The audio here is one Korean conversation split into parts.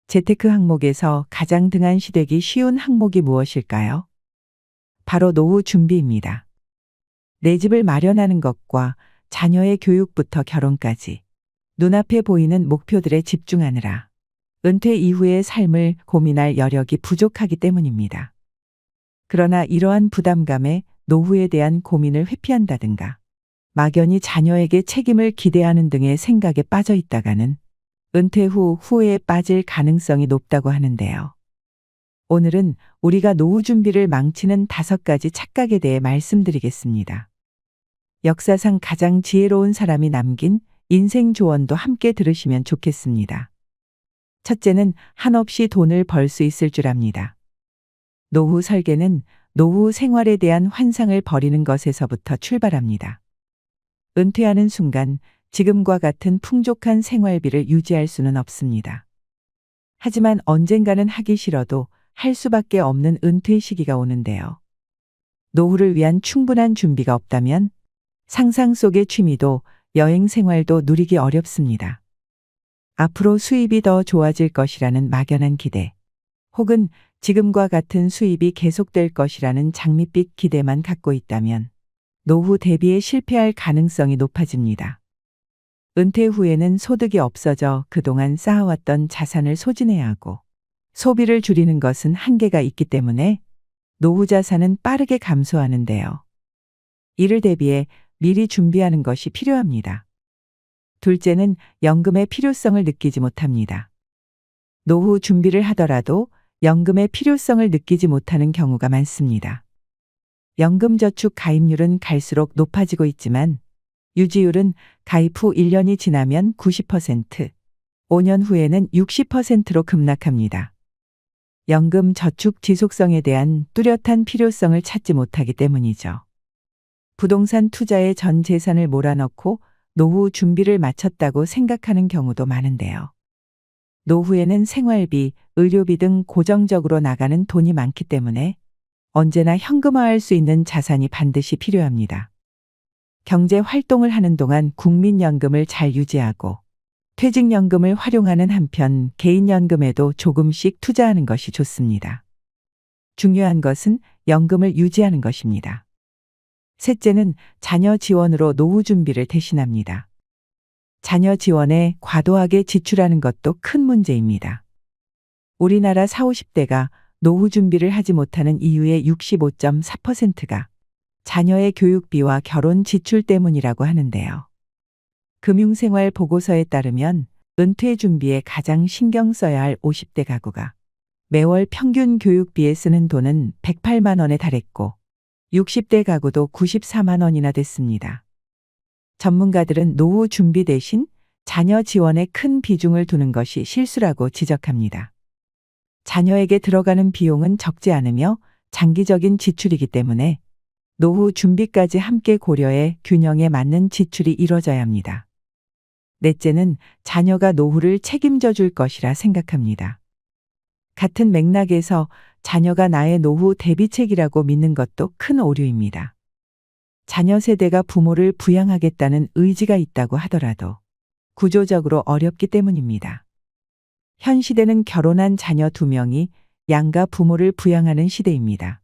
재테크 항목에서 가장 등한시되기 쉬운 항목이 무엇일까요? 바로 노후 준비입니다. 내 집을 마련하는 것과 자녀의 교육부터 결혼까지 눈앞에 보이는 목표들에 집중하느라 은퇴 이후의 삶을 고민할 여력이 부족하기 때문입니다. 그러나 이러한 부담감에 노후에 대한 고민을 회피한다든가 막연히 자녀에게 책임을 기대하는 등의 생각에 빠져 있다가는 은퇴 후 후회에 빠질 가능성이 높다고 하는데요. 오늘은 우리가 노후 준비를 망치는 5가지 착각에 대해 말씀드리겠습니다. 역사상 가장 지혜로운 사람이 남긴 인생 조언도 함께 들으시면 좋겠습니다. 첫째는 한없이 돈을 벌 수 있을 줄 압니다. 노후 설계는 노후 생활에 대한 환상을 버리는 것에서부터 출발합니다. 은퇴하는 순간 지금과 같은 풍족한 생활비를 유지할 수는 없습니다. 하지만 언젠가는 하기 싫어도 할 수밖에 없는 은퇴 시기가 오는데요. 노후를 위한 충분한 준비가 없다면 상상 속의 취미도 여행 생활도 누리기 어렵습니다. 앞으로 수입이 더 좋아질 것이라는 막연한 기대, 혹은 지금과 같은 수입이 계속될 것이라는 장밋빛 기대만 갖고 있다면 노후 대비에 실패할 가능성이 높아집니다. 은퇴 후에는 소득이 없어져 그동안 쌓아왔던 자산을 소진해야 하고 소비를 줄이는 것은 한계가 있기 때문에 노후 자산은 빠르게 감소하는데요. 이를 대비해 미리 준비하는 것이 필요합니다. 둘째는 연금의 필요성을 느끼지 못합니다. 노후 준비를 하더라도 연금의 필요성을 느끼지 못하는 경우가 많습니다. 연금저축 가입률은 갈수록 높아지고 있지만 유지율은 가입 후 1년이 지나면 90%, 5년 후에는 60%로 급락합니다. 연금 저축 지속성에 대한 뚜렷한 필요성을 찾지 못하기 때문이죠. 부동산 투자에 전 재산을 몰아넣고 노후 준비를 마쳤다고 생각하는 경우도 많은데요. 노후에는 생활비, 의료비 등 고정적으로 나가는 돈이 많기 때문에 언제나 현금화할 수 있는 자산이 반드시 필요합니다. 경제 활동을 하는 동안 국민연금을 잘 유지하고 퇴직연금을 활용하는 한편 개인연금에도 조금씩 투자하는 것이 좋습니다. 중요한 것은 연금을 유지하는 것입니다. 셋째는 자녀 지원으로 노후 준비를 대신합니다. 자녀 지원에 과도하게 지출하는 것도 큰 문제입니다. 우리나라 40, 50대가 노후 준비를 하지 못하는 이유의 65.4%가 자녀의 교육비와 결혼 지출 때문이라고 하는데요. 금융생활 보고서에 따르면 은퇴 준비에 가장 신경 써야 할 50대 가구가 매월 평균 교육비에 쓰는 돈은 108만 원에 달했고 60대 가구도 94만 원이나 됐습니다. 전문가들은 노후 준비 대신 자녀 지원에 큰 비중을 두는 것이 실수라고 지적합니다. 자녀에게 들어가는 비용은 적지 않으며 장기적인 지출이기 때문에 노후 준비까지 함께 고려해 균형에 맞는 지출이 이뤄져야 합니다. 넷째는 자녀가 노후를 책임져 줄 것이라 생각합니다. 같은 맥락에서 자녀가 나의 노후 대비책이라고 믿는 것도 큰 오류입니다. 자녀 세대가 부모를 부양하겠다는 의지가 있다고 하더라도 구조적으로 어렵기 때문입니다. 현 시대는 결혼한 자녀 2명이 양가 부모를 부양하는 시대입니다.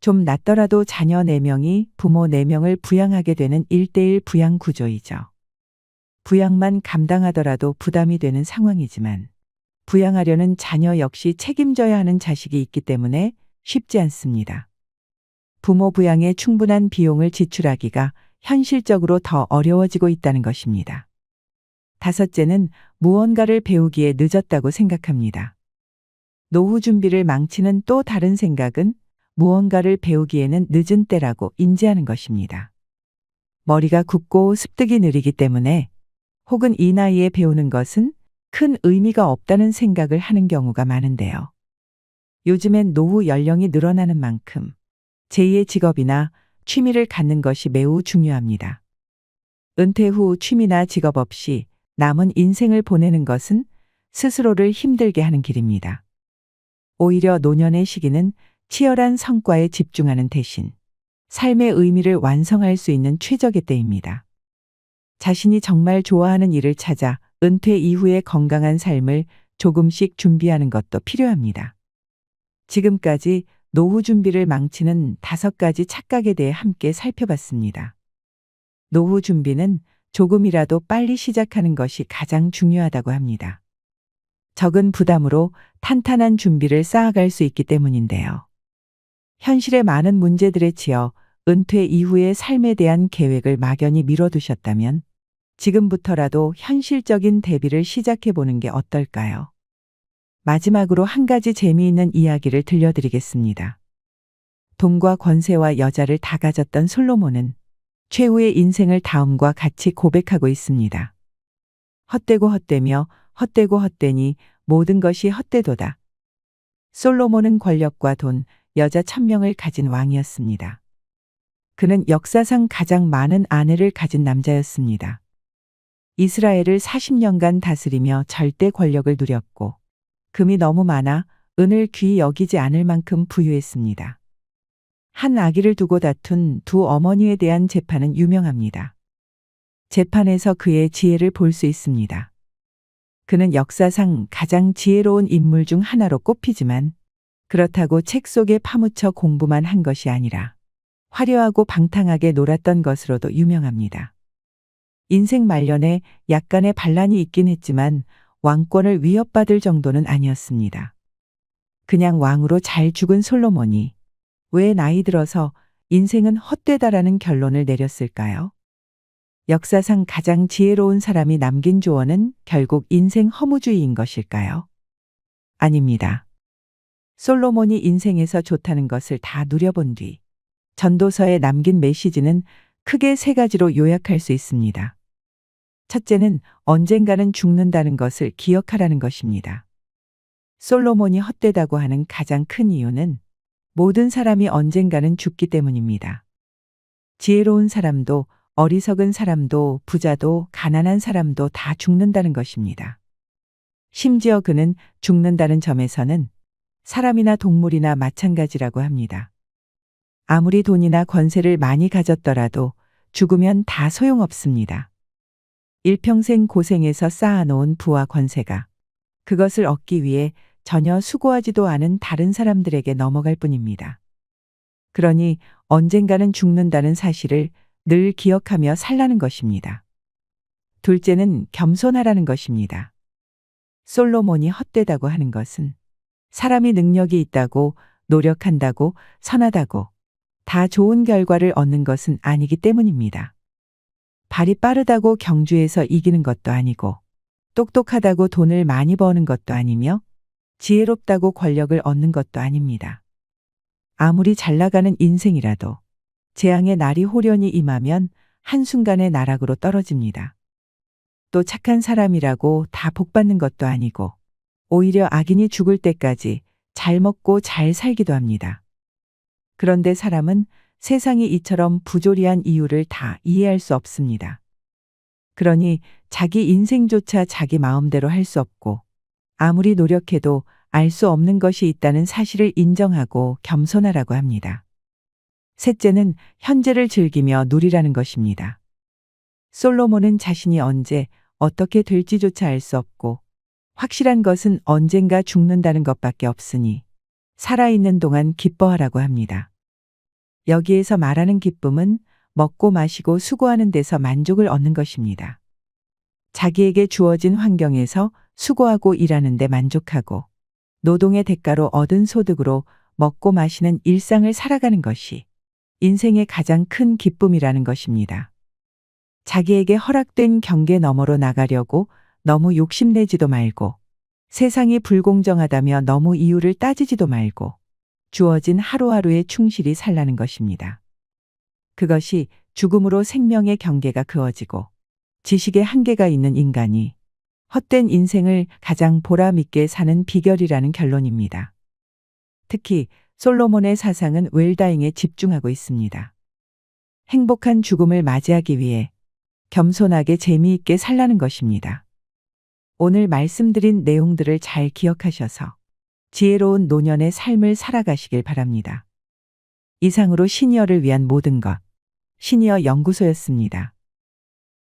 좀 낫더라도 자녀 4명이 부모 4명을 부양하게 되는 1:1 부양 구조이죠. 부양만 감당하더라도 부담이 되는 상황이지만 부양하려는 자녀 역시 책임져야 하는 자식이 있기 때문에 쉽지 않습니다. 부모 부양에 충분한 비용을 지출하기가 현실적으로 더 어려워지고 있다는 것입니다. 다섯째는 무언가를 배우기에 늦었다고 생각합니다. 노후 준비를 망치는 또 다른 생각은 무언가를 배우기에는 늦은 때라고 인지하는 것입니다. 머리가 굳고 습득이 느리기 때문에 혹은 이 나이에 배우는 것은 큰 의미가 없다는 생각을 하는 경우가 많은데요. 요즘엔 노후 연령이 늘어나는 만큼 제2의 직업이나 취미를 갖는 것이 매우 중요합니다. 은퇴 후 취미나 직업 없이 남은 인생을 보내는 것은 스스로를 힘들게 하는 길입니다. 오히려 노년의 시기는 치열한 성과에 집중하는 대신 삶의 의미를 완성할 수 있는 최적의 때입니다. 자신이 정말 좋아하는 일을 찾아 은퇴 이후의 건강한 삶을 조금씩 준비하는 것도 필요합니다. 지금까지 노후 준비를 망치는 5가지 착각에 대해 함께 살펴봤습니다. 노후 준비는 조금이라도 빨리 시작하는 것이 가장 중요하다고 합니다. 적은 부담으로 탄탄한 준비를 쌓아갈 수 있기 때문인데요. 현실의 많은 문제들에 치여 은퇴 이후의 삶에 대한 계획을 막연히 미뤄두셨다면 지금부터라도 현실적인 대비를 시작해 보는 게 어떨까요? 마지막으로 한 가지 재미있는 이야기를 들려드리겠습니다. 돈과 권세와 여자를 다 가졌던 솔로몬은 최후의 인생을 다음과 같이 고백하고 있습니다. 헛되고 헛되며 헛되고 헛되니 모든 것이 헛되도다. 솔로몬은 권력과 돈, 여자 1000명을 가진 왕이었습니다. 그는 역사상 가장 많은 아내를 가진 남자였습니다. 이스라엘을 40년간 다스리며 절대 권력을 누렸고 금이 너무 많아 은을 귀히 여기지 않을 만큼 부유했습니다. 한 아기를 두고 다툰 두 어머니에 대한 재판은 유명합니다. 재판에서 그의 지혜를 볼 수 있습니다. 그는 역사상 가장 지혜로운 인물 중 하나로 꼽히지만 그렇다고 책 속에 파묻혀 공부만 한 것이 아니라 화려하고 방탕하게 놀았던 것으로도 유명합니다. 인생 말년에 약간의 반란이 있긴 했지만 왕권을 위협받을 정도는 아니었습니다. 그냥 왕으로 잘 죽은 솔로몬이 왜 나이 들어서 인생은 헛되다라는 결론을 내렸을까요? 역사상 가장 지혜로운 사람이 남긴 조언은 결국 인생 허무주의인 것일까요? 아닙니다. 솔로몬이 인생에서 좋다는 것을 다 누려본 뒤 전도서에 남긴 메시지는 크게 3가지로 요약할 수 있습니다. 첫째는 언젠가는 죽는다는 것을 기억하라는 것입니다. 솔로몬이 헛되다고 하는 가장 큰 이유는 모든 사람이 언젠가는 죽기 때문입니다. 지혜로운 사람도 어리석은 사람도 부자도 가난한 사람도 다 죽는다는 것입니다. 심지어 그는 죽는다는 점에서는 사람이나 동물이나 마찬가지라고 합니다. 아무리 돈이나 권세를 많이 가졌더라도 죽으면 다 소용없습니다. 일평생 고생해서 쌓아놓은 부와 권세가 그것을 얻기 위해 전혀 수고하지도 않은 다른 사람들에게 넘어갈 뿐입니다. 그러니 언젠가는 죽는다는 사실을 늘 기억하며 살라는 것입니다. 둘째는 겸손하라는 것입니다. 솔로몬이 헛되다고 하는 것은 사람이 능력이 있다고, 노력한다고, 선하다고 다 좋은 결과를 얻는 것은 아니기 때문입니다. 발이 빠르다고 경주에서 이기는 것도 아니고, 똑똑하다고 돈을 많이 버는 것도 아니며, 지혜롭다고 권력을 얻는 것도 아닙니다. 아무리 잘 나가는 인생이라도 재앙의 날이 호련히 임하면 한순간에 나락으로 떨어집니다. 또 착한 사람이라고 다 복받는 것도 아니고 오히려 악인이 죽을 때까지 잘 먹고 잘 살기도 합니다. 그런데 사람은 세상이 이처럼 부조리한 이유를 다 이해할 수 없습니다. 그러니 자기 인생조차 자기 마음대로 할 수 없고 아무리 노력해도 알 수 없는 것이 있다는 사실을 인정하고 겸손하라고 합니다. 셋째는 현재를 즐기며 누리라는 것입니다. 솔로몬은 자신이 언제 어떻게 될지조차 알 수 없고 확실한 것은 언젠가 죽는다는 것밖에 없으니 살아있는 동안 기뻐하라고 합니다. 여기에서 말하는 기쁨은 먹고 마시고 수고하는 데서 만족을 얻는 것입니다. 자기에게 주어진 환경에서 수고하고 일하는 데 만족하고 노동의 대가로 얻은 소득으로 먹고 마시는 일상을 살아가는 것이 인생의 가장 큰 기쁨이라는 것입니다. 자기에게 허락된 경계 너머로 나가려고 너무 욕심내지도 말고 세상이 불공정하다며 너무 이유를 따지지도 말고 주어진 하루하루에 충실히 살라는 것입니다. 그것이 죽음으로 생명의 경계가 그어지고 지식의 한계가 있는 인간이 헛된 인생을 가장 보람있게 사는 비결이라는 결론입니다. 특히 솔로몬의 사상은 웰다잉에 집중하고 있습니다. 행복한 죽음을 맞이하기 위해 겸손하게 재미있게 살라는 것입니다. 오늘 말씀드린 내용들을 잘 기억하셔서 지혜로운 노년의 삶을 살아가시길 바랍니다. 이상으로 시니어를 위한 모든 것, 시니어 연구소였습니다.